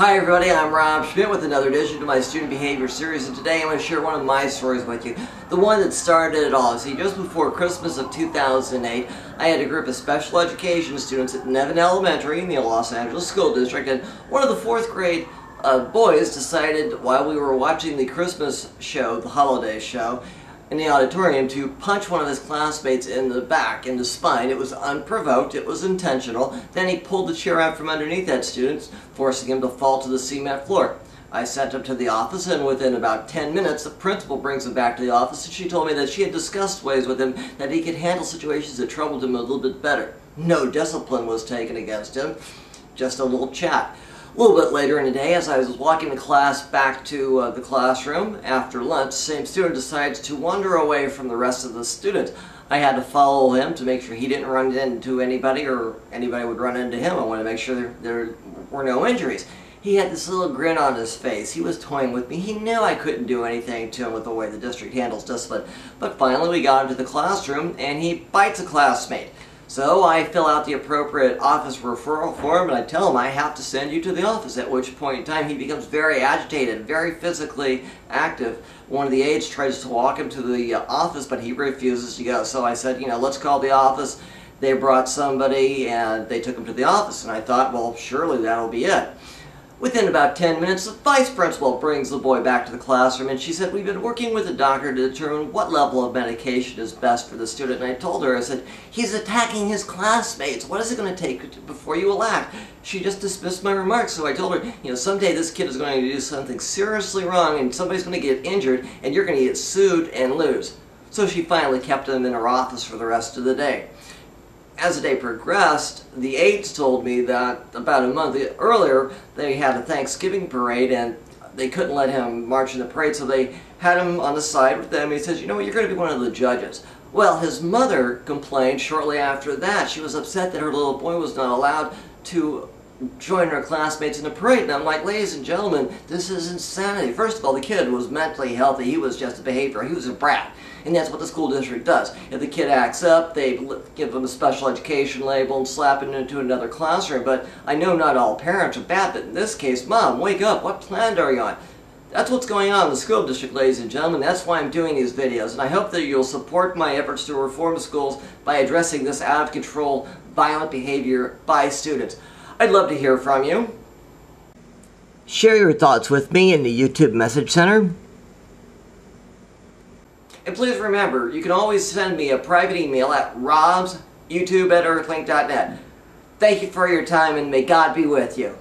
Hi everybody, I'm Rob Schmidt with another edition of my student behavior series, and today I'm going to share one of my stories with you. The one that started it all. See, just before Christmas of 2008, I had a group of special education students at Nevin Elementary in the Los Angeles School District, and one of the fourth grade boys decided while we were watching the Christmas show, the holiday show, in the auditorium to punch one of his classmates in the back, in the spine. It was unprovoked, it was intentional. Then he pulled the chair out from underneath that student, forcing him to fall to the cement floor. I sent him to the office, and within about 10 minutes the principal brings him back to the office, and she told me that she had discussed ways with him that he could handle situations that troubled him a little bit better. No discipline was taken against him, just a little chat. A little bit later in the day, as I was walking the class back to the classroom after lunch, the same student decides to wander away from the rest of the students. I had to follow him to make sure he didn't run into anybody or anybody would run into him. I wanted to make sure there were no injuries. He had this little grin on his face. He was toying with me. He knew I couldn't do anything to him with the way the district handles discipline. But finally we got into the classroom and he bites a classmate. So I fill out the appropriate office referral form and I tell him I have to send you to the office, at which point in time he becomes very agitated, very physically active. One of the aides tries to walk him to the office, but he refuses to go. So I said, let's call the office. They brought somebody and they took him to the office, and I thought, well, surely that'll be it. Within about 10 minutes, the vice principal brings the boy back to the classroom, and she said, we've been working with the doctor to determine what level of medication is best for the student. And I told her, I said, he's attacking his classmates. What is it going to take before you will act? She just dismissed my remarks. So I told her, someday this kid is going to do something seriously wrong, and somebody's going to get injured, and you're going to get sued and lose. So she finally kept him in her office for the rest of the day. As the day progressed, the aides told me that about a month earlier they had a Thanksgiving parade and they couldn't let him march in the parade, so they had him on the side with them. He says, you're going to be one of the judges. Well, his mother complained shortly after that. She was upset that her little boy was not allowed to join her classmates in the parade. And I'm like, ladies and gentlemen, this is insanity. First of all, the kid was mentally healthy. He was just a behavior. He was a brat. And that's what the school district does. If the kid acts up, they give them a special education label and slap it into another classroom. But I know not all parents are bad, but in this case, Mom, wake up. What plan are you on? That's what's going on in the school district, ladies and gentlemen. That's why I'm doing these videos. And I hope that you'll support my efforts to reform schools by addressing this out-of-control, violent behavior by students. I'd love to hear from you. Share your thoughts with me in the YouTube message center. And please remember, you can always send me a private email at robsyoutube@earthlink.net. Thank you for your time, and may God be with you.